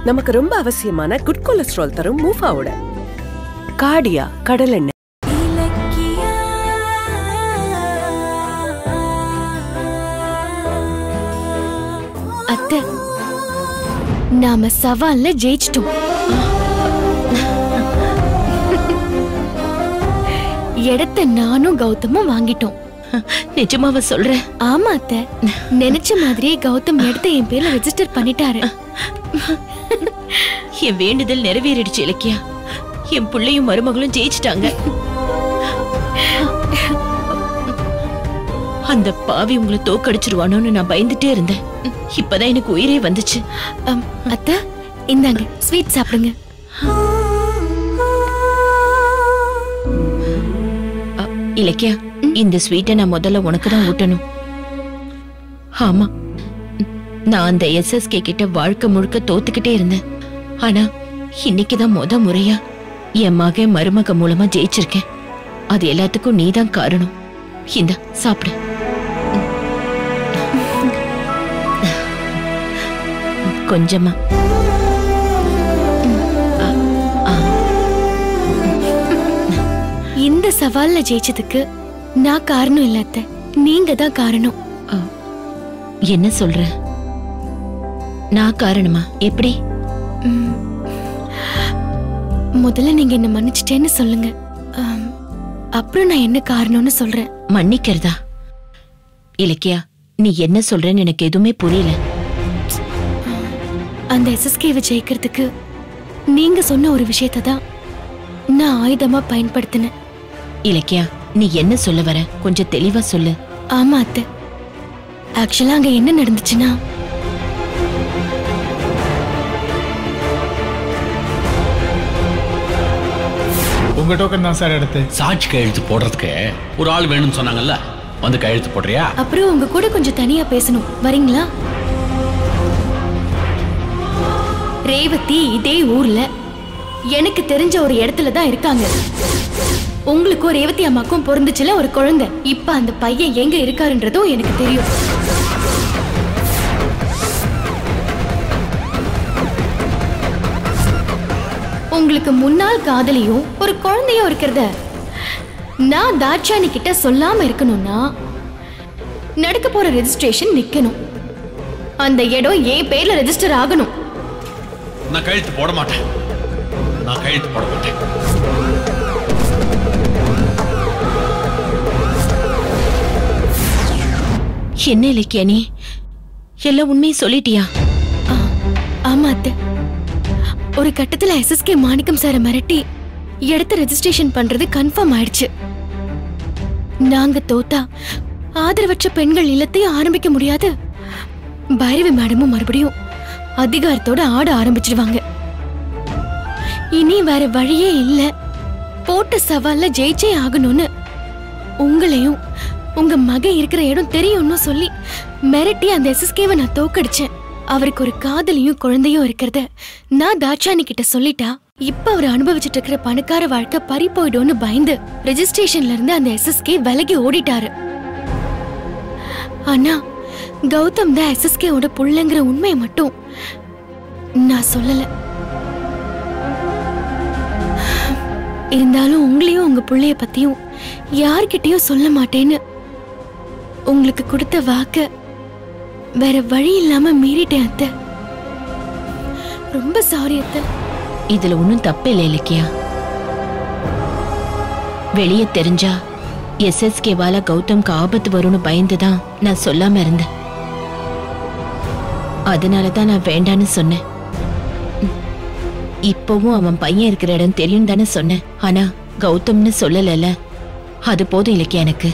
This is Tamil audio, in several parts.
நமக்கு ரொம்ப அவசியமான குட் கொலஸ்ட்ரால் தரும் மூஃபாவோட கார்டியா கடலெண்ணெய். அத்தை, நாம சவால்ல ஜெயிச்சிட்டோம். இடத்தை நானும் கௌதமும் வாங்கிட்டோம். நிஜமாவ சொல்ற? ஆமா அத்தை, நினைச்ச மாதிரியே கௌதம் இடத்தை என் பேர்ல ரெஜிஸ்டர் பண்ணிட்டாரு. என் வேண்டுதல் நிறைவேறிடுச்சு இலக்கியா. என் பிள்ளையும் மருமகளும் ஜெயிச்சிட்டாங்க. அந்த பாவி உங்களை தோக்கடிச்சிருவானோன்னு நான் பயந்துட்டே இருந்தேன். இப்பதான் எனக்கு உயிரே வந்துச்சு. அத்தை, இந்தாங்க ஸ்வீட் சாப்பிடுங்க. இலக்கியா, இந்த ஸ்வீட்டை நான் முதல்ல உனக்கு தான் ஊட்டணும். ஆமா, நான் அந்த SSK கிட்ட வாழ்க்கை முழுக்க தோத்துக்கிட்டே இருந்தேன். ஆனா இன்னைக்குதான் முறையா என் மகன் மருமக மூலமா ஜெயிச்சிருக்கேன். அது எல்லாத்துக்கும் நீதான் காரணம். இந்த சாப்பிடு. கொஞ்சமா. இந்த சவால்ல ஜெயிச்சதுக்கு நான் காரணம் இல்ல அத்தை, நீங்க தான் காரணம். என்ன சொல்ற? நான் காரணமா? எப்படி? முதல்ல நீங்க என்ன மன்னிச்சிட்டேன்னு சொல்லுங்க, அப்புறம் நான் என்ன காரணம்னு சொல்றேன். மன்னிக்கிறதா? இலக்கியா, நீ என்ன சொல்றன்னு எனக்கு எதுவுமே புரியல. அந்த SSKவை ஜெயிக்கிறதுக்கு நீங்க சொன்ன ஒரு விஷயத்தை தான் நான் ஆயுதமா பயன்படுத்தினேன். இலக்கியா, நீ என்ன சொல்ல வர? கொஞ்சம் தெளிவா சொல்லு. ஆமா அத்தை, ஆக்சுவலா அங்க என்ன நடந்துச்சுன்னா, உங்க டோக்கன் தான் சார் எடுத்து. சாட்சி கையெழுத்து போடுறதுக்கு ஒரு ஆள் வேணும்னு சொன்னாங்கல்ல, வந்து கையெழுத்து போடுறியா? அப்புறம் உங்க கூட கொஞ்சம் தனியா பேசணும், வரீங்களா? ரேவதி இதே ஊர்ல எனக்கு தெரிஞ்ச ஒரு இடத்துல தான் இருக்காங்க. உங்களுக்கும் ரேவதி அம்மாக்கும் பொருந்துச்சுல ஒரு குழந்தை. இப்ப அந்த பையன் எங்க இருக்காருன்றதும் எனக்கு தெரியும். உங்களுக்கு முன்னாள் காதலியும் ஒரு குழந்தையும் இருக்கிறத நான் தாட்சாணி கிட்ட சொல்லாம இருக்கணும்னா நடக்க போற ரெஜிஸ்ட்ரேஷன் நிக்கணும். அந்த இடம் என் பேர்ல ரெஜிஸ்டர் ஆகணும். நான் கையெழுத்து போட மாட்டேன். நான் கையெழுத்து போட மாட்டேன். என்ன இலக்கியா, நீ எல்லா உண்மையை சொல்லிட்டியா? ஆமா அத்தை, ஒரு கட்டத்துல SSK மாணிக்கம் சார மிரட்டி இடத்த ரெஜிஸ்ட்ரேஷன் பண்றது கன்ஃபார்ம் ஆயிடுச்சு. நாங்க தோத்தா ஆதரவற்ற பெண்கள் இல்லத்தையும் ஆரம்பிக்க முடியாது. பைரவி மேடமும் மறுபடியும் அதிகாரத்தோட ஆட ஆரம்பிச்சிடுவாங்க. இனி வேற வழியே இல்ல, போட்ட சவால்ல ஜெயிச்சே ஆகணும்னு உங்களையும் உங்க மகன் இருக்கிற இடம் தெரியும்னு சொல்லி மிரட்டி அந்த SSKவை நான் தோக்கடிச்சேன். அவருக்கு ஒரு காதலியும் குழந்தையும் இருக்கிறத நான் தாட்சாணி கிட்ட சொல்லிட்டா இப்ப அவர் அனுபவிச்சுட்டு இருக்கிற பணக்கார வாழ்க்கை பறி போயிடும்னு பயந்து ரெஜிஸ்ட்ரேஷன்ல இருந்து அந்த SSK விலகி ஓடிட்டாரு. ஆனா கௌதம் தான் SSKவோட புள்ளங்கிற உண்மையை மட்டும் நான் சொல்லல. இருந்தாலும் உங்களையும் உங்க புள்ளைய பத்தியும் யார்கிட்டயும் சொல்ல மாட்டேன்னு உங்களுக்கு கொடுத்த வாக்க வேற வழி இல்லாம மீறிட்டேன் அத்தை. ரொம்ப சாரி அத்தை. இதுல ஒன்னும் தப்பு இல்லை இலக்கியா. வெளியே தெரிஞ்சா SSKவால கௌதம்க்கு ஆபத்து வரும்னு பயந்துதான் நான் சொல்லாம இருந்தேன். அதனாலதான் நான் வேண்டான்னு சொன்னேன். இப்பவும் அவன் பையன் இருக்கிற இடம் தெரியும் தானே சொன்னேன். ஆனா கௌதம்னு சொல்லல. அது போதும் இலக்கியா எனக்கு.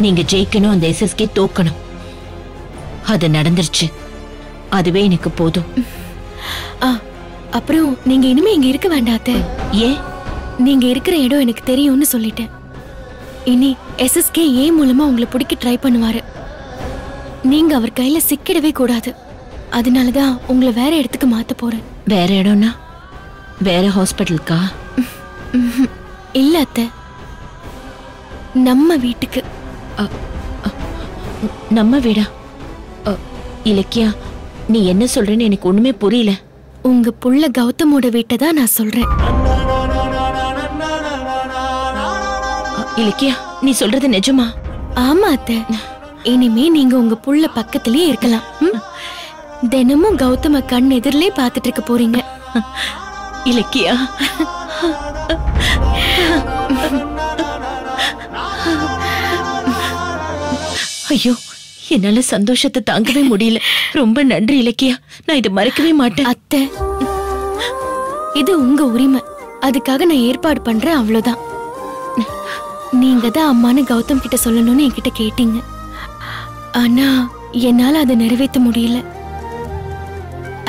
நீங்க ஜெயிக்கணும், அந்த SSK தோக்கணும். அது நடந்துருச்சு, அதுவே எனக்கு போதும். அப்புறம் நீங்க இனிமே இங்க இருக்க வேண்டாத்த. ஏன்? நீங்க இருக்கிற இடம் எனக்கு தெரியும்னு சொல்லிட்டேன். இனி SSK ஏன் மூலமா உங்களை பிடிக்க ட்ரை பண்ணுவாரு. நீங்க அவர் கையில சிக்கிடவே கூடாது. அதனாலதான் உங்களை வேற இடத்துக்கு மாத்த போறேன். வேற இடம்னா வேற ஹாஸ்பிட்டலுக்கா? இல்ல அத்தை, நம்ம வீட்டுக்கு. நம்ம வீடா? இலக்கியா, நீ என்ன சொல்றேன்னு எனக்கு ஒண்ணுமே புரியல. உங்க புள்ள கௌதமோட வீட்டை தான் நான் சொல்றேன். இலக்கியா, நீ சொல்றது நிஜமா? ஆமா அத்தை. இனிமே நீங்க உங்க புள்ள பக்கத்திலேயே இருக்கலாம். தினமும் கௌதம கண் எதிரிலே பாத்துட்டு இருக்க போறீங்க. இலக்கியா, ஐயோ, என்னால சந்தோஷத்தை தாங்கவே முடியல. ரொம்ப நன்றி இலக்கியா, நான் இதை மறக்கவே மாட்டேன். அத்தை, இது உங்க உரிமை, அதுக்காக நான் ஏற்பாடு பண்றேன், அவ்வளவுதான். நீங்க தான் அம்மான்னு கௌதம் கிட்ட சொல்லணும்னு என்கிட்ட கேட்டீங்க. ஆனா என்னால அதை நிறைவேற்ற முடியல.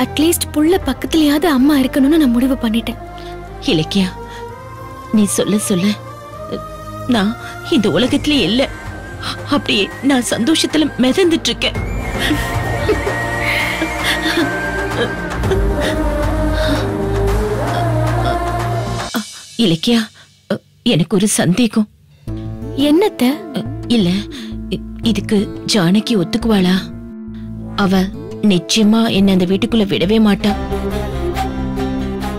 அட்லீஸ்ட் புள்ள பக்கத்துலயாவது அம்மா இருக்கணும்னு நான் முடிவு பண்ணிட்டேன். இலக்கியா, நீ சொல்ல சொல்ல நான் இந்த உலகத்திலே இல்ல. அப்படியே நான் சந்தோஷத்துல மிதந்துட்டு இருக்கேன். இலக்கியா, எனக்கு ஒரு சந்தேகம். என்னத்த? இல்ல, இதுக்கு ஜானகி ஒத்துக்குவாளா? அவ நிச்சயமா என்ன அந்த வீட்டுக்குள்ள விடவே மாட்டா.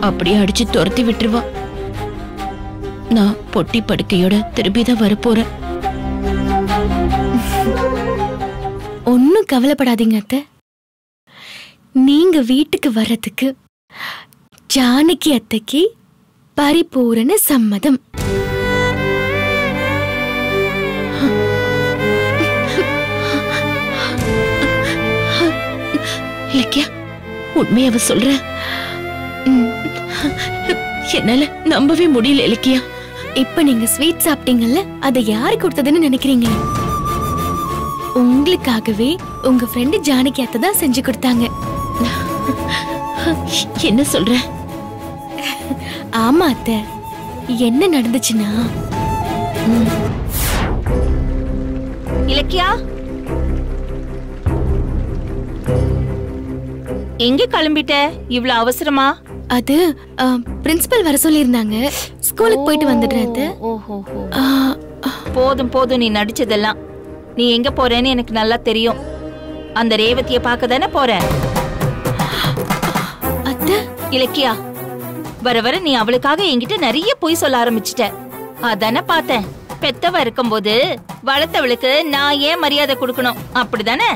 அப்படியே அடிச்சு துரத்தி விட்டுருவா. நான் பொட்டி படுக்கையோட திரும்பிதான் வரப்போறேன். ஒன்னும் கவலைப்படாதீங்க அத்தை. நீங்க வீட்டுக்கு வர்றதுக்கு ஜானகி அத்தைக்கு பரிபூரண சம்மதம். இலக்கியா, உண்மையாவ சொல்ற? என்னால நம்பவே முடியல இலக்கியா. இப்ப நீங்க ஸ்வீட் சாப்பிட்டீங்கல்ல, அதை யாரு கொடுத்ததுன்னு நினைக்கிறீங்க? உங்களுக்காகவே உங்க ஃப்ரெண்டு ஜானகி அத்தை தான் செஞ்சு கொடுத்தாங்க. என்ன சொல்ற? ஆமா அத்தை. என்ன நடந்துச்சுன்னா, இலக்கியா, எங்க கிளம்பிட்ட இவ்ளோ அவசரமா? அது பிரின்சிபல் வர சொல்லியிருந்தாங்க. ஸ்கூலுக்கு போயிட்டு வந்துடுறேன் அத்தை. போதும் போதும், நீ நடிச்சதெல்லாம். நீ எங்க போறேன்னு எனக்கு நல்லா தெரியும். அந்த ரேவதியை பார்க்க தானே போற. அத்தை, இலக்கியா, வர வர நீ அவளுக்காக என்கிட்ட நிறைய பொய் சொல்ல ஆரம்பிச்சிட்ட. அதானே பார்த்தேன். பெத்தவ இருக்கும்போது வளர்த்தவளுக்கு நான் ஏன் மரியாதை கொடுக்கணும், அப்படிதானே?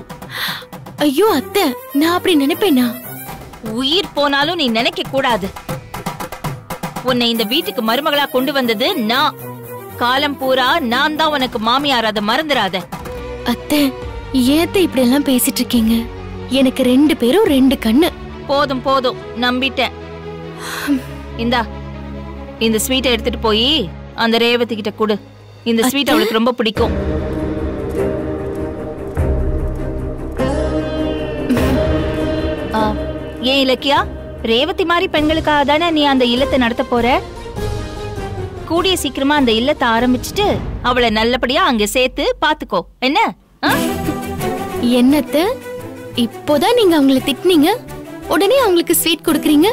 ஐயோ அத்தை, நான் அப்படி நினைப்பேனா? உயிர் போனாலும் நீ நினைக்க கூடாது. உன்னை இந்த வீட்டுக்கு மருமகளா கொண்டு வந்தது நான். காலம் பூரா நான் தான் உனக்கு மாமியார், அதை மறந்துடாத. அத்தை, ஏத்த இப்படி எல்லாம் பேசிட்டு இருக்கீங்க? எனக்கு 2 பேரும் 2 கண்ணு. போதும் போதும், நம்பிட்டேன். இந்தா, இந்த ஸ்வீட்டை எடுத்துட்டு போய் அந்த ரேவதி கிட்ட கொடு. இந்த ஸ்வீட் அவளுக்கு ரொம்ப பிடிக்கும். ஏன் இலக்கியா, ரேவதி மாதிரி பெண்களுக்காக தானே நீ அந்த இல்லத்தை நடத்த போற? கூடிய சீக்கிரமா அந்த இல்லத்தை ஆரம்பிச்சுட்டு அவளை நல்லபடியா அங்க சேர்த்து பாத்துக்கோ, என்ன? என்னத்த, இப்போதான் நீங்க அவங்களை திட்டினீங்க, உடனே அவங்களுக்கு ஸ்வீட் கொடுக்கறீங்க?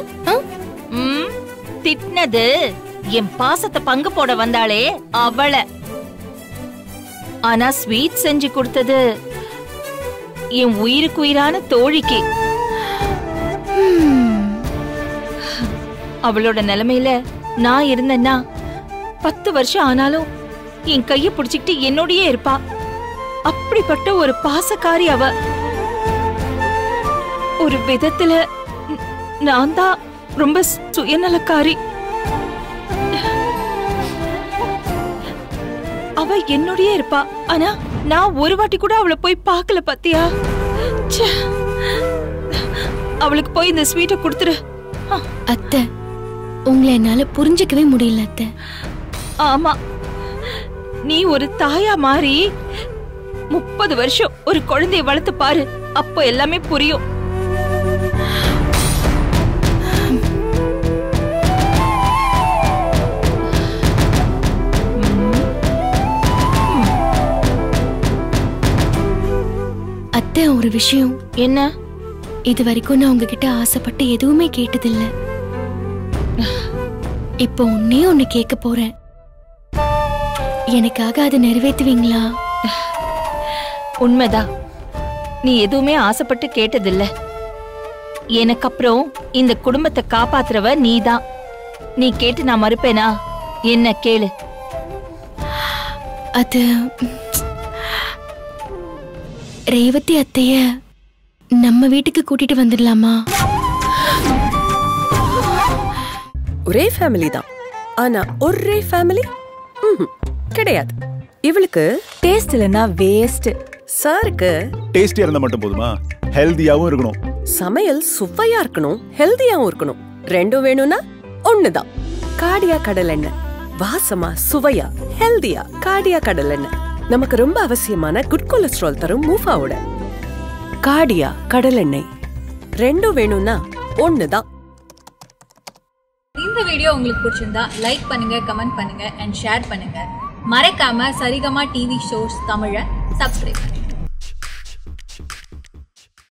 திட்டினது என் பாசத்தை பங்கு போட வந்தாளே அவளை. ஆனா ஸ்வீட் செஞ்சு கொடுத்தது என் உயிருக்கு உயிரான தோழிக்கு. அவளோட நிலைமையில நான் இருந்தேன்னா 10 வருஷம் ஆனாலும் என் கைய பிடிச்சிக்கிட்டு என்னோடயே இருப்பா. அப்படிப்பட்ட ஒரு பாசக்காரி அவ. ஒரு விதத்துல நான் தான் ரொம்ப சுயநலக்காரி. அவ என்னோடயே இருப்பா, ஆனா நான் ஒரு வாட்டி கூட அவளை போய் பார்க்கல. பாத்தியா? அவளுக்கு போய் இந்த ஸ்வீட்டை கொடுத்துரு. அத்தை, உங்களை என்னால புரிஞ்சுக்கவே முடியல அத்தை. ஆமா, நீ ஒரு தாயா மாறி 30 வருஷம் ஒரு குழந்தையை வளர்த்து பாரு, அப்போ எல்லாமே புரியும். அத்தை, ஒரு விஷயம். என்ன? இது வரைக்கும் நான் உங்ககிட்ட ஆசைப்பட்டு எதுவுமே கேட்டதில்ல. இப்போ ஒண்ணு கேட்க போறேன். எனக்காக அதை நிறைவேற்றுவீங்களா? உண்மைதான், நீ எதுவுமே ஆசைப்பட்டு கேட்டதில்ல. எனக்கு அப்புறம் இந்த குடும்பத்தை காப்பாத்துறவ நீதான். நீ கேட்டு நான் மறுப்பேனா? என்ன கேளு. அது ரேவதி அத்தைய நம்ம வீட்டுக்கு கூட்டிட்டு வந்துடலாமா? ஒரே ஃபேமிலி தான், ஆனா ஒரே ஃபேமிலி கிடையாது. இவளுக்கு டேஸ்ட் இல்லனா வேஸ்ட். சாருக்கு டேஸ்டியா இருந்தா மட்டும் போதுமா? ஹெல்தியாவும் இருக்கணும். சமையல் சுவையா இருக்கணும், ஹெல்தியாவும் இருக்கணும். ரெண்டும் வேணும்னா ஒண்ணுதான். காடியா கடலெண்ணெய். வாசமா, சுவையா, ஹெல்தியா. காடியா கடலெண்ணெய் நமக்கு ரொம்ப அவசியமான குட் கொலஸ்ட்ரால் தரும் மூஃபாவோட. காடியா கடலெண்ணெய். ரெண்டும் வேணும்னா ஒண்ணுதான். இந்த வீடியோ உங்களுக்கு பிடிச்சிருந்தா லைக் பண்ணுங்க, கமெண்ட் பண்ணுங்க அண்ட் ஷேர் பண்ணுங்க. மறக்காம சரிகமா டிவி ஷோஸ் தமிழை சப்ஸ்கிரைப் பண்ணுங்க.